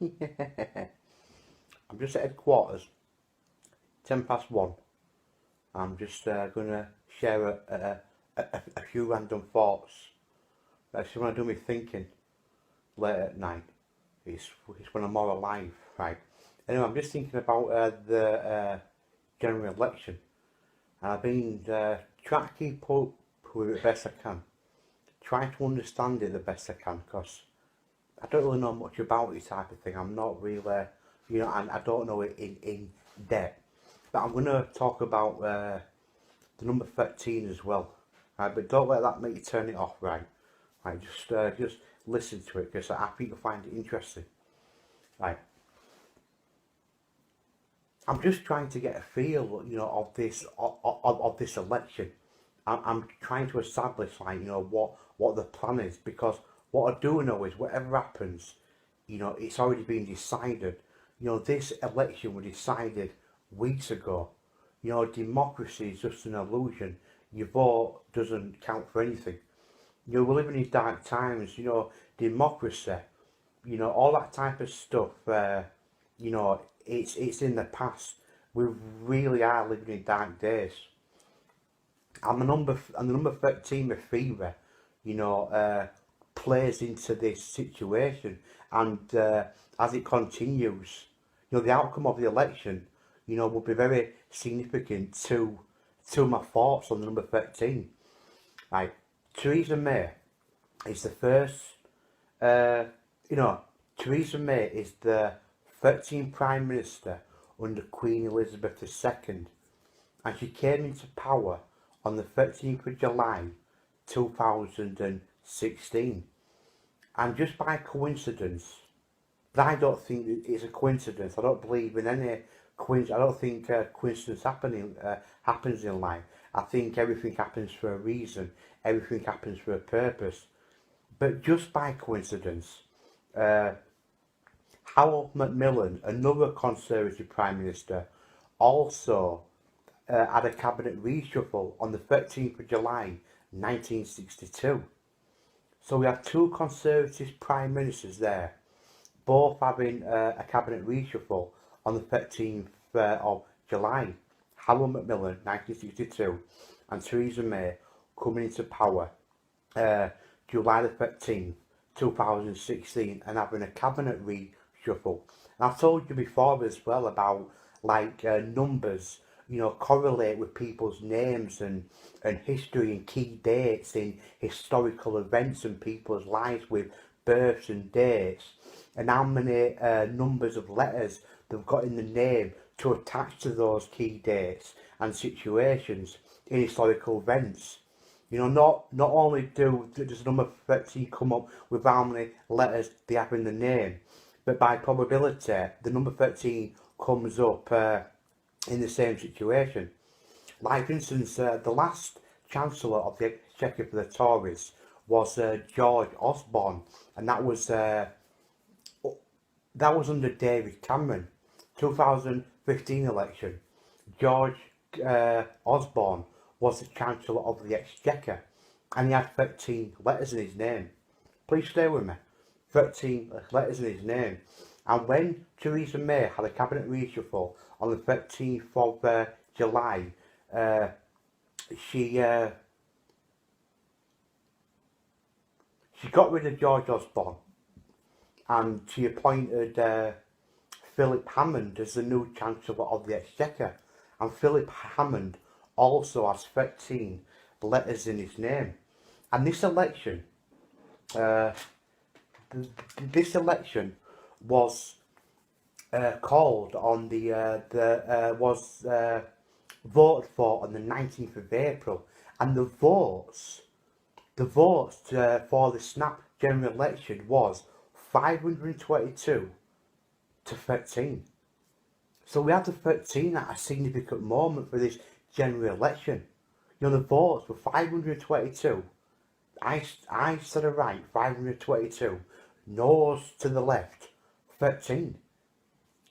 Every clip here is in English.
I'm just at headquarters, 1:10. I'm just going to share a few random thoughts. That's when I do my thinking late at night. It's when I'm more alive, right? Anyway, I'm just thinking about the general election. And I've been trying to keep up with it the best I can. Trying to understand it the best I can, because I don't really know much about this type of thing. I'm not really, and I don't know it in depth. But I'm going to talk about the number 13 as well. Right, but don't let that make you turn it off, right? Right, just listen to it, because I think you'll find it interesting. Right, I'm just trying to get a feel, of this election. I'm trying to establish, what the plan is, because what I do know is whatever happens, it's already been decided. This election was decided weeks ago. Democracy is just an illusion. Your vote doesn't count for anything. We're living in dark times. Democracy, all that type of stuff. It's in the past. We really are living in dark days. And the number 13 with fever, plays into this situation, and as it continues, the outcome of the election, will be very significant to my thoughts on the number 13. Right, Theresa May is the first, uh, you know, Theresa May is the 13th Prime Minister under Queen Elizabeth II, and she came into power on the 13th of July 2016. And just by coincidence, but I don't think it's a coincidence. I don't believe in any coincidence. I don't think coincidence happens in life. I think everything happens for a reason. Everything happens for a purpose. But just by coincidence, uh, Harold Macmillan, another Conservative Prime Minister, also had a cabinet reshuffle on the 13th of July 1962. So we have two Conservative Prime Ministers there, both having a cabinet reshuffle on the 13th of July. Harold Macmillan, 1962, and Theresa May coming into power uh, July the 13th, 2016, and having a cabinet reshuffle. And I've told you before as well about numbers, correlate with people's names and history and key dates in historical events and people's lives with births and dates, and how many numbers of letters they've got in the name to attach to those key dates and situations in historical events. Not only does the number 13 come up with how many letters they have in the name, but by probability, the number 13 comes up in the same situation. Like, for instance, the last Chancellor of the Exchequer for the Tories was George Osborne, and that was under David Cameron. 2015 election, George Osborne was the Chancellor of the Exchequer, and he had 13 letters in his name. Please stay with me. 13 letters in his name. And when Theresa May had a cabinet reshuffle on the 13th of July, uh, she she got rid of George Osborne, and she appointed Philip Hammond as the new Chancellor of the Exchequer. And Philip Hammond also has 13 letters in his name. And uh, this election was called on was voted for on the 19th of April, and the votes for the snap general election was 522 to 13. So we had the 13 at a significant moment for this general election. The votes were 522. I said it right, 522. No's to the left, 13.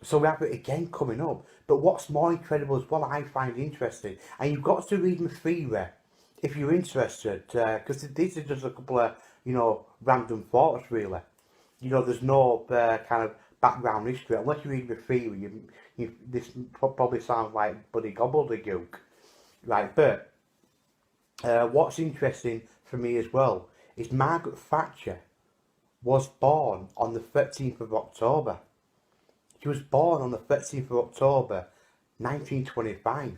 So we have it again coming up. But what's more incredible as well, I find interesting, and you've got to read my theory if you're interested, because these are just a couple of, random thoughts, really. There's no kind of background history. Unless you read the theory, this probably sounds like bloody gobbledygook, right? But what's interesting for me as well is Margaret Thatcher was born on the 13th of October. She was born on the 13th of October, 1925.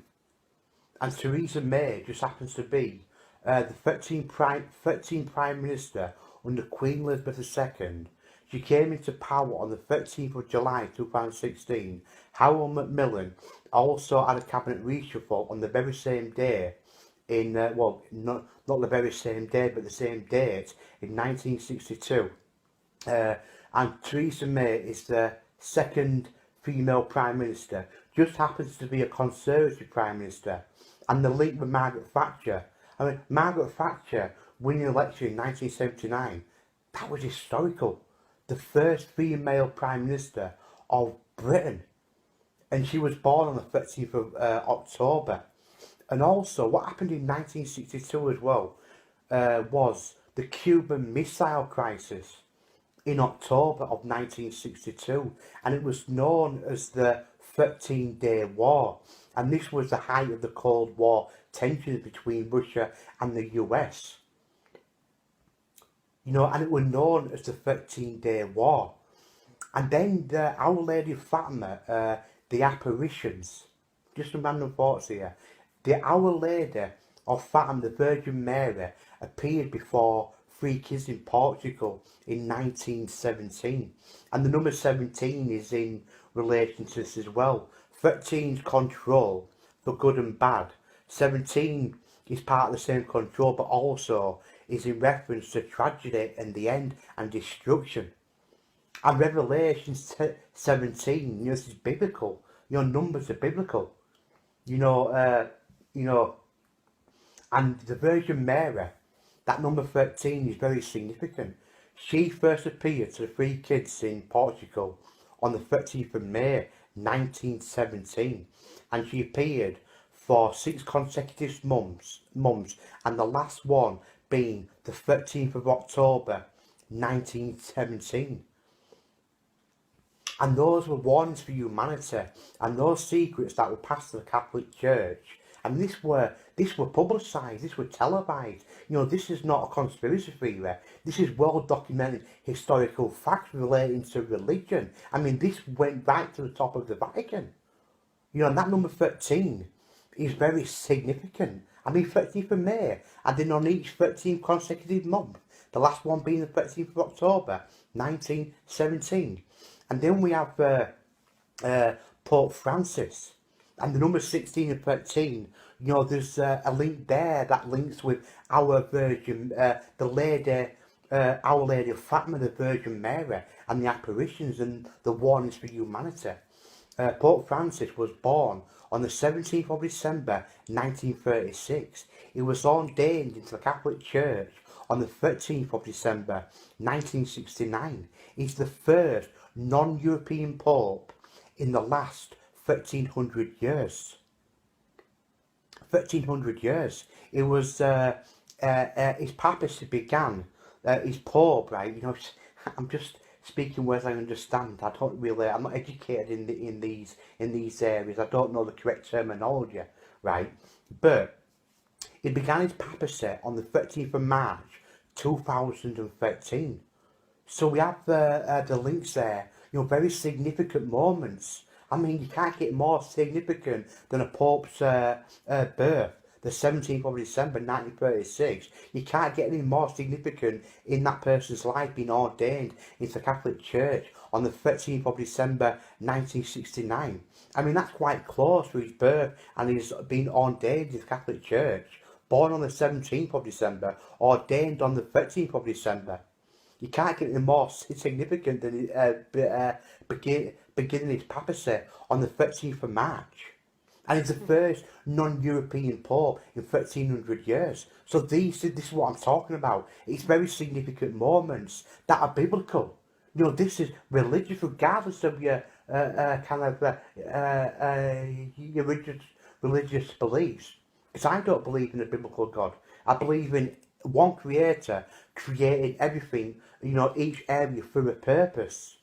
And Theresa May just happens to be the 13th Prime Minister under Queen Elizabeth II. She came into power on the 13th of July 2016. Harold Macmillan also had a cabinet reshuffle on the very same day well, not the very same day, but the same date in 1962. And Theresa May is the second female Prime Minister, just happens to be a Conservative Prime Minister. And the link with Margaret Thatcher, I mean, Margaret Thatcher winning the election in 1979, that was historical. The first female Prime Minister of Britain. And she was born on the 13th of October. And also, what happened in 1962 as well was the Cuban Missile Crisis in October of 1962, and it was known as the 13-Day War. And this was the height of the Cold War tensions between Russia and the US. And it was known as the 13-Day War. And then Our Lady of Fatima, the apparitions, just some random thoughts here. The Our Lady of Fatima, the Virgin Mary, appeared before 3 Kids in Portugal in 1917. And the number 17 is in relation to this as well. 13's control for good and bad. 17 is part of the same control, but also is in reference to tragedy and the end and destruction. And Revelation 17, this is biblical. Numbers are biblical. And the Virgin Mary, that number 13 is very significant. She first appeared to the 3 kids in Portugal on the 13th of May 1917, and she appeared for 6 consecutive months, and the last one being the 13th of October 1917. And those were warnings for humanity, and those secrets that were passed to the Catholic Church. And this were publicised, this were televised. This is not a conspiracy theory. This is well-documented historical facts relating to religion. I mean, this went right to the top of the Vatican. And that number 13 is very significant. I mean, 13th of May, and then on each 13th consecutive month, the last one being the 13th of October, 1917. And then we have Pope Francis. And the number 16 and 13, there's a link there that links with our Virgin, Our Lady of Fatima, the Virgin Mary, and the apparitions and the warnings for humanity. Pope Francis was born on the 17th of December 1936. He was ordained into the Catholic Church on the 13th of December 1969. He's the first non-European Pope in the last 1300 years. 1300 years. It was his papacy began. His Pope, right? I'm just speaking words I understand. I'm not educated in these areas. I don't know the correct terminology, right? But he began his papacy on the 13th of March 2013. So we have the links there. Very significant moments. I mean, you can't get more significant than a Pope's birth, the 17th of December 1936. You can't get any more significant in that person's life being ordained into the Catholic Church on the 13th of December 1969. I mean, that's quite close to his birth, and he's been ordained in the Catholic Church. Born on the 17th of December, ordained on the 13th of December. You can't get any more significant than beginning his papacy on the 13th of March. And he's the first non-European Pope in 1300 years. So this is what I'm talking about. It's very significant moments that are biblical. This is religious, regardless of your your religious beliefs. Because I don't believe in a biblical God. I believe in one creator created everything, each area for a purpose.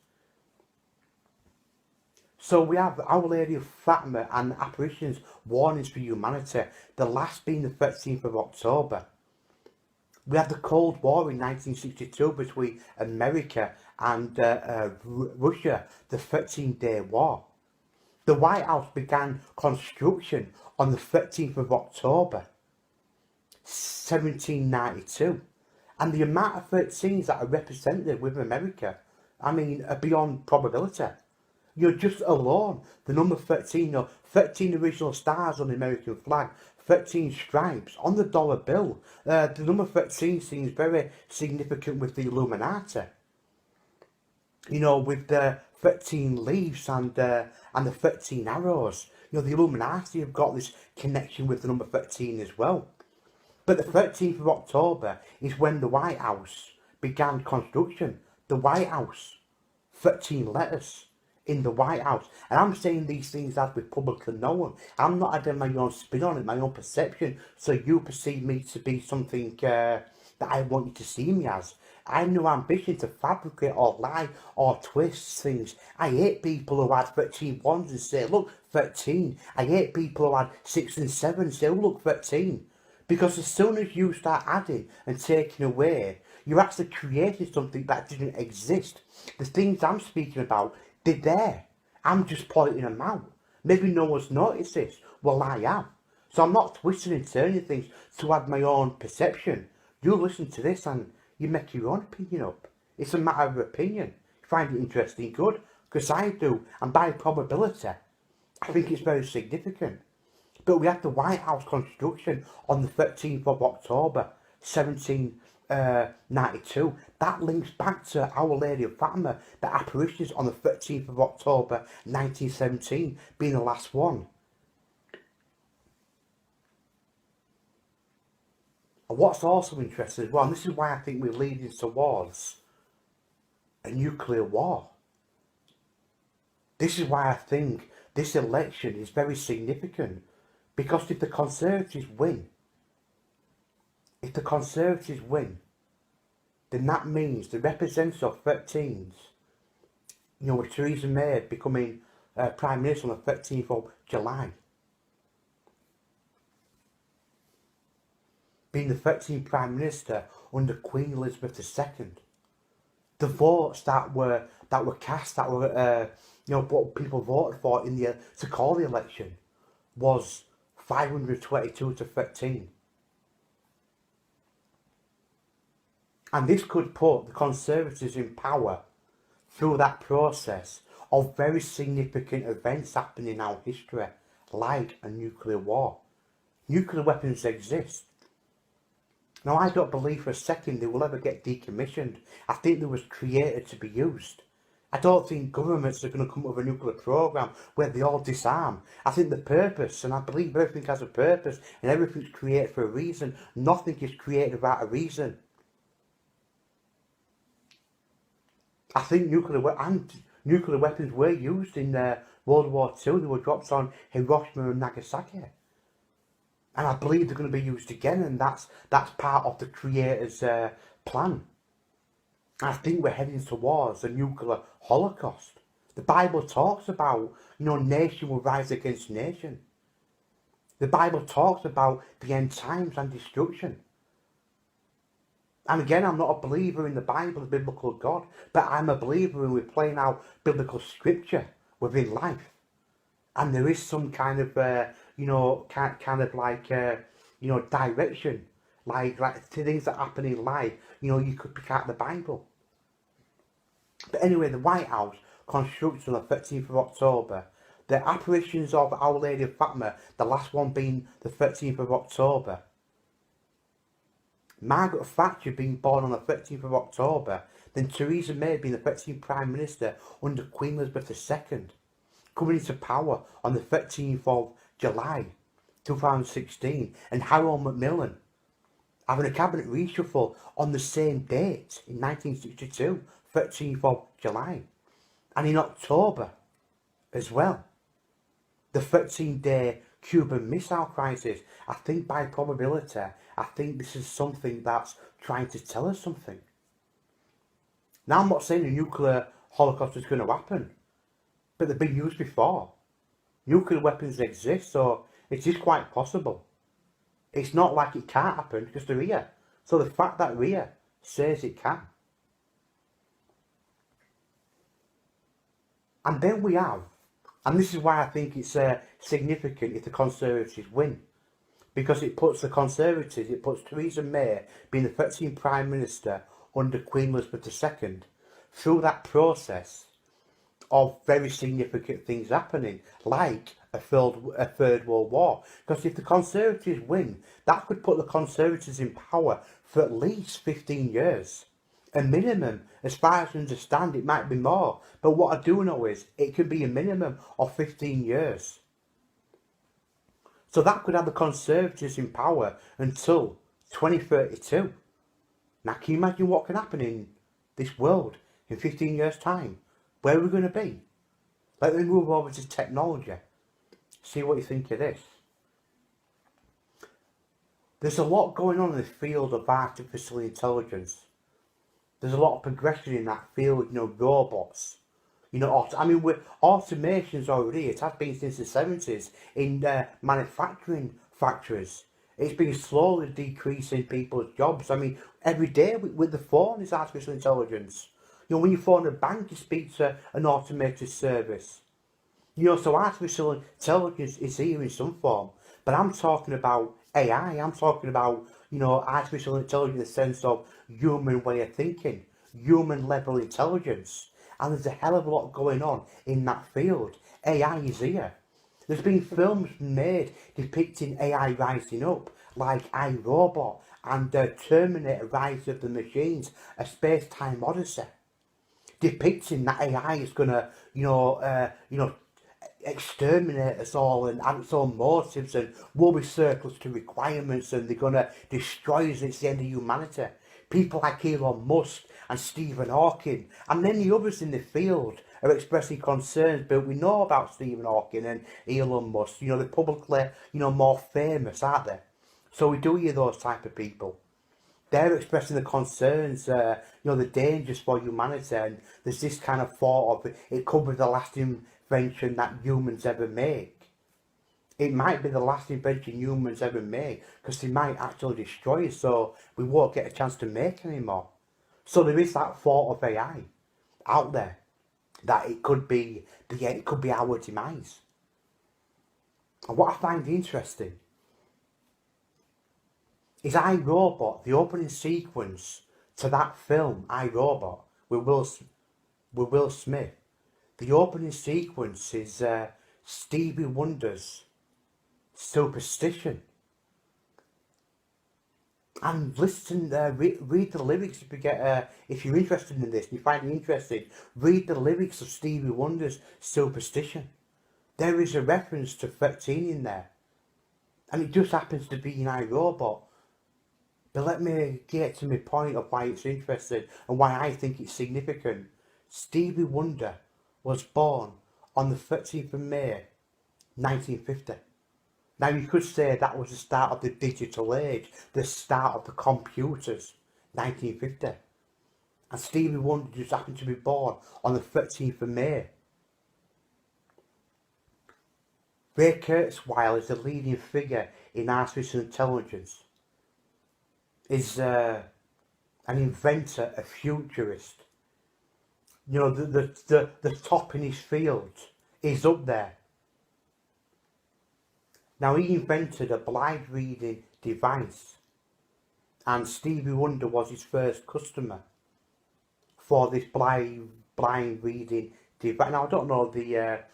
So we have Our Lady of Fatima and apparitions, warnings for humanity, the last being the 13th of October. We had the Cold War in 1962 between America and Russia, the 13-day war. The White House began construction on the 13th of October, 1792. And the amount of 13s that are represented with America, I mean, are beyond probability. You're just alone. The number 13, or 13 original stars on the American flag, 13 stripes on the dollar bill. The number 13 seems very significant with the Illuminati. You know, with the 13 leaves and the 13 arrows. You know, the Illuminati have got this connection with the number 13 as well. But the 13th of October is when the White House began construction. The White House, 13 letters in the White House. And I'm saying these things as we publicly know them. I'm not adding my own spin on it, my own perception, so you perceive me to be something that I want you to see me as. I have no ambition to fabricate or lie or twist things. I hate people who had 13 ones and say, look, 13. I hate people who had 6 and 7 and say, oh, look, 13. Because as soon as you start adding and taking away, you're actually creating something that didn't exist. The things I'm speaking about, they're there. I'm just pointing them out. Maybe no one's noticed this. Well, I am. So I'm not twisting and turning things to add my own perception. You listen to this and you make your own opinion up. It's a matter of opinion. You find it interesting, good, because I do. And by probability, I think it's very significant. But we had the White House construction on the 13th of October, 1792. That links back to Our Lady of Fatima, the apparitions on the 13th of October, 1917, being the last one. And what's also interesting as well, and this is why I think we're leading towards a nuclear war. This is why I think this election is very significant. Because if the Conservatives win, then that means the representatives of 13s, you know, with Theresa May becoming Prime Minister on the 13th of July, being the 13th Prime Minister under Queen Elizabeth II, the votes that were cast, that were, you know, what people voted for in the to call the election was 522 to 13. And this could put the Conservatives in power through that process of very significant events happening in our history, like a nuclear war. Nuclear weapons exist. Now, I don't believe for a second they will ever get decommissioned. I think they was created to be used. I don't think governments are going to come up with a nuclear program where they all disarm. I think the purpose, and I believe everything has a purpose, and everything's created for a reason. Nothing is created without a reason. I think nuclear weapons were used in World War II. They were dropped on Hiroshima and Nagasaki. And I believe they're going to be used again, and that's part of the Creator's plan. I think we're heading towards a nuclear holocaust. The Bible talks about, you know, nation will rise against nation. The Bible talks about the end times and destruction. And again, I'm not a believer in the Bible, the biblical God, but I'm a believer in we're playing out biblical scripture within life. And there is some kind of, you know, kind of like, you know, direction, like things that happen in life, you know, you could pick out the Bible. But anyway, the White House constructed on the 13th of October. The apparitions of Our Lady of Fatima, the last one being the 13th of October. Margaret Thatcher being born on the 13th of October. Then Theresa May being the 13th Prime Minister under Queen Elizabeth II. Coming into power on the 13th of July 2016. And Harold Macmillan having a cabinet reshuffle on the same date in 1962, 13th of July. And in October as well, the 13-day Cuban Missile Crisis. I think by probability, I think this is something that's trying to tell us something. Now, I'm not saying a nuclear holocaust is going to happen. but they've been used before. Nuclear weapons exist, so it is quite possible. It's not like it can't happen because they're here. So the fact that they're here says it can. And then we have, and this is why I think it's significant if the Conservatives win, because it puts the Conservatives, it puts Theresa May being the 13th Prime Minister under Queen Elizabeth II through that process of very significant things happening, like a third World War. Because if the Conservatives win, that could put the Conservatives in power for at least 15 years. A minimum, as far as I understand, it might be more. But what I do know is it could be a minimum of 15 years. So that could have the Conservatives in power until 2032. Now, can you imagine what can happen in this world in 15 years' time? Where are we going to be? Let me move over to technology. See what you think of this. There's a lot going on in the field of artificial intelligence. There's a lot of progression in that field, robots. Automation's already, it has been since the 70s in manufacturing factories. It's been slowly decreasing people's jobs. Every day with the phone is artificial intelligence. When you phone a bank, you speak to an automated service. So artificial intelligence is here in some form. But I'm talking about AI. I'm talking about, artificial intelligence in the sense of human way of thinking, human level intelligence. And there's a hell of a lot going on in that field. AI is here. There's been films made depicting AI rising up, like iRobot and Terminator Rise of the Machines, A Space-Time Odyssey, depicting that AI is gonna, exterminate us all and have its own motives and will be surplus to requirements and they're gonna destroy us and it's the end of humanity. People like Elon Musk and Stephen Hawking and many others in the field are expressing concerns, but we know about Stephen Hawking and Elon Musk. They're publicly, more famous, aren't they? So we do hear those type of people. They're expressing the concerns, the dangers for humanity, and there's this kind of thought of it could be the last invention that humans ever make. It might be the last invention humans ever make because they might actually destroy us, so we won't get a chance to make any more. So there is that thought of AI out there that it could be our demise. And what I find interesting is iRobot, the opening sequence to that film, iRobot, with Will Smith. The opening sequence is Stevie Wonder's Superstition. And listen, read the lyrics if you're interested in this, and you find it interesting, read the lyrics of Stevie Wonder's Superstition. There is a reference to 13 in there. And it just happens to be in iRobot. But let me get to my point of why it's interesting and why I think it's significant. Stevie Wonder was born on the 13th of May, 1950. Now you could say that was the start of the digital age, the start of the computers, 1950. And Stevie Wonder just happened to be born on the 13th of May. Ray Kurzweil is the leading figure in artificial intelligence. Is an inventor, a futurist. The top in his field is up there. Now he invented a blind reading device, and Stevie Wonder was his first customer for this blind reading device. Now I don't know the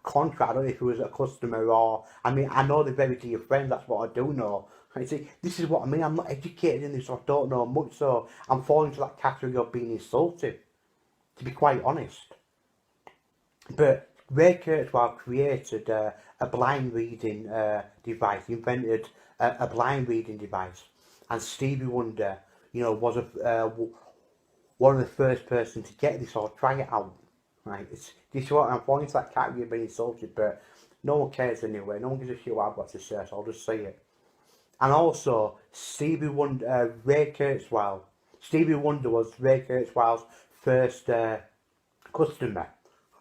contract. I don't know if it was a customer or I know they're very dear friends. That's what I do know. See, this is what I mean. I'm not educated in this, so I don't know much. So I'm falling into that category of being insulted, to be quite honest. But Ray Kurzweil created a blind reading device. He invented a blind reading device, and Stevie Wonder, was one of the first person to get this or try it out. Right? This is what I'm falling into that category of being insulted, but no one cares anyway. No one gives a shit what I've got to say, so I'll just say it. And also, Stevie Wonder, Ray Kurzweil. Stevie Wonder was Ray Kurzweil's first customer,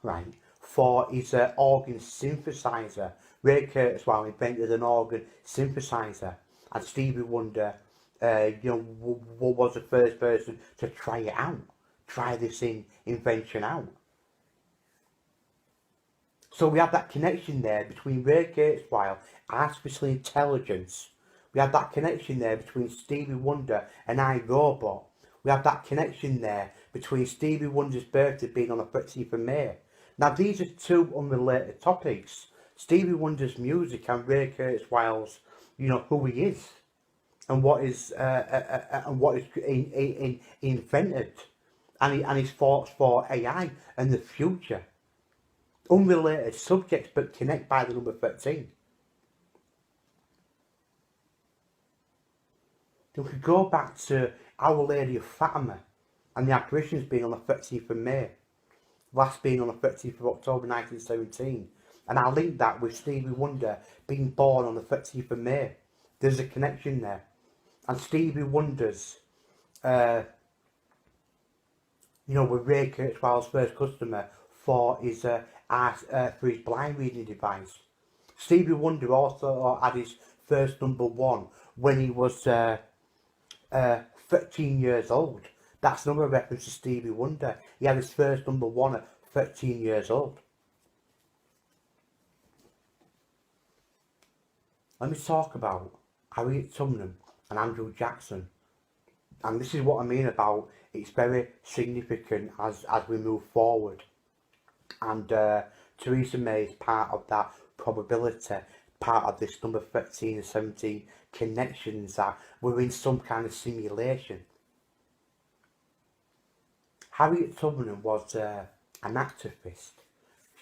right? for his organ synthesizer. Ray Kurzweil invented an organ synthesizer, and Stevie Wonder, was the first person to try it out, try this invention out. So we have that connection there between Ray Kurzweil, artificial intelligence. We have that connection there between Stevie Wonder and iRobot. We have that connection there between Stevie Wonder's birthday being on the 13th of May. Now these are two unrelated topics. Stevie Wonder's music and Ray Kurzweil's, who he is and what is invented, and his thoughts for AI and the future. Unrelated subjects, but connect by the number 13. We could go back to Our Lady of Fatima and the apparitions being on the 13th of May, last being on the 13th of October 1917. And I'll link that with Stevie Wonder being born on the 13th of May. There's a connection there. And Stevie Wonder's, with Ray Kurzweil's first customer for his blind reading device. Stevie Wonder also had his first #1 when he was 13 years old. That's another reference to Stevie Wonder. He had his first #1 at 13 years old. Let me talk about Harriet Tubman and Andrew Jackson. And this is what I mean about it's very significant as we move forward. And Theresa May is part of that probability, part of this number 13 and 17 connections that we're in some kind of simulation. Harriet Tubman was an activist.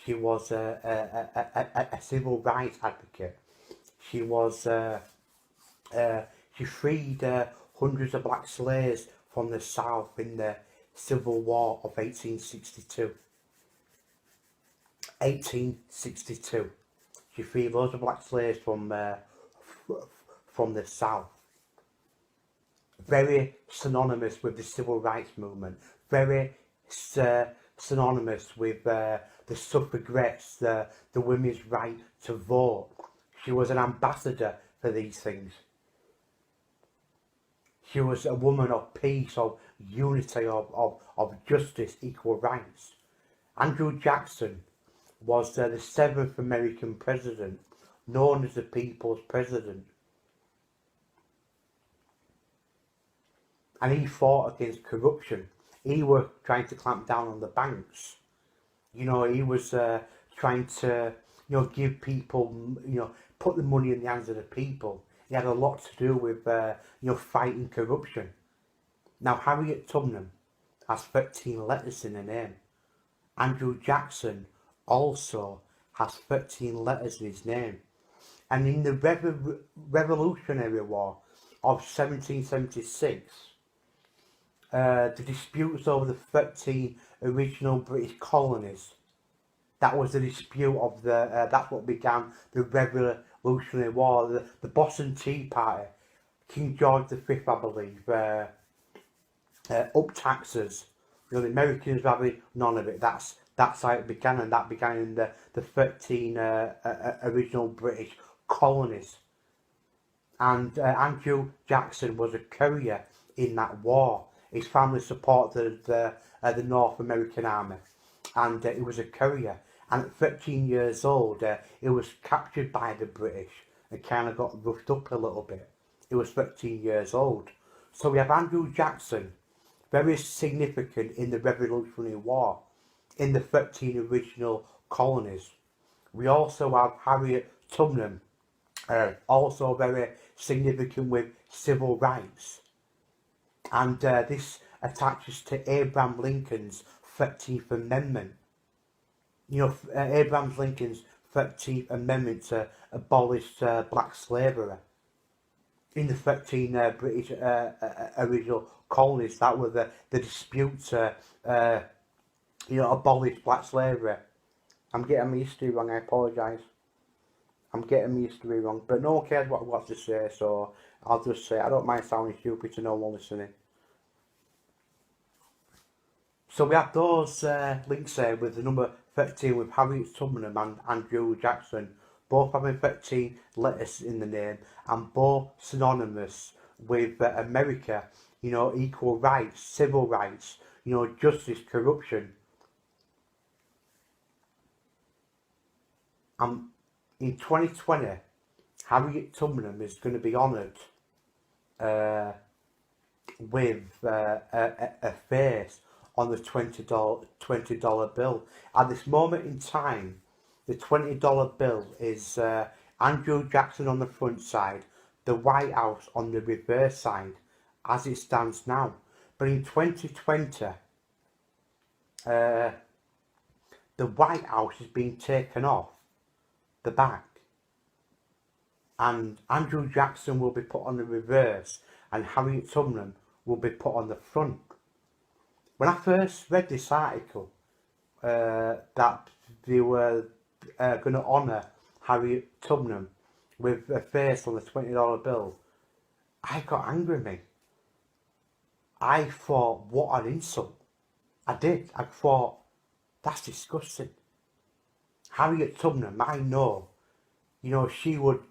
She was a civil rights advocate. She was she freed hundreds of black slaves from the South in the Civil War of 1862. 1862. She freed loads of black slaves from the South. Very synonymous with the civil rights movement. Very synonymous with the suffragettes, the women's right to vote. She was an ambassador for these things. She was a woman of peace, of unity, of justice, equal rights. Andrew Jackson was the 7th American president, known as the People's President. And he fought against corruption. He was trying to clamp down on the banks. He was trying to, give people, put the money in the hands of the people. He had a lot to do with, fighting corruption. Now, Harriet Tubman has 13 letters in her name. Andrew Jackson also has 13 letters in his name. And in the Revolutionary War of 1776, the disputes over the 13 original British colonies, that was the dispute of that's what began the Revolutionary War, the Boston Tea Party. King George V, I believe, up taxes. The Americans were having none of it. That's how it began, and that began in the 13 original British colonies. And Andrew Jackson was a courier in that war. His family supported the North American Army, and he was a courier. And at 13 years old, he was captured by the British and kind of got roughed up a little bit. He was 13 years old. So we have Andrew Jackson, very significant in the Revolutionary War, in the 13 original colonies. We also have Harriet Tubman, also very significant with civil rights. And this attaches to Abraham Lincoln's 13th Amendment. Abraham Lincoln's 13th Amendment to abolish black slavery. In the 13 British original colonies, that were the dispute to abolish black slavery. I'm getting my history wrong, I apologise. I'm getting my history wrong, but no one cares what I've got to say, so I'll just say I don't mind sounding stupid to no one listening. So we have those links there with the number 13 with Harriet Tubman and Andrew Jackson, both having 13 letters in the name and both synonymous with America, you know, equal rights, civil rights, you know, justice, corruption. In 2020, Harriet Tubman is going to be honoured with a face on the $20 bill. At this moment in time, the $20 bill is Andrew Jackson on the front side, the White House on the reverse side, as it stands now. But in 2020, the White House is being taken off the back, and Andrew Jackson will be put on the reverse, and Harriet Tubman will be put on the front. When I first read this article, that they were going to honour Harriet Tubman with a face on the $20 bill, I got angry at me. I thought, what an insult. I did. I thought, that's disgusting. Harriet Tubman, I know, you know, she would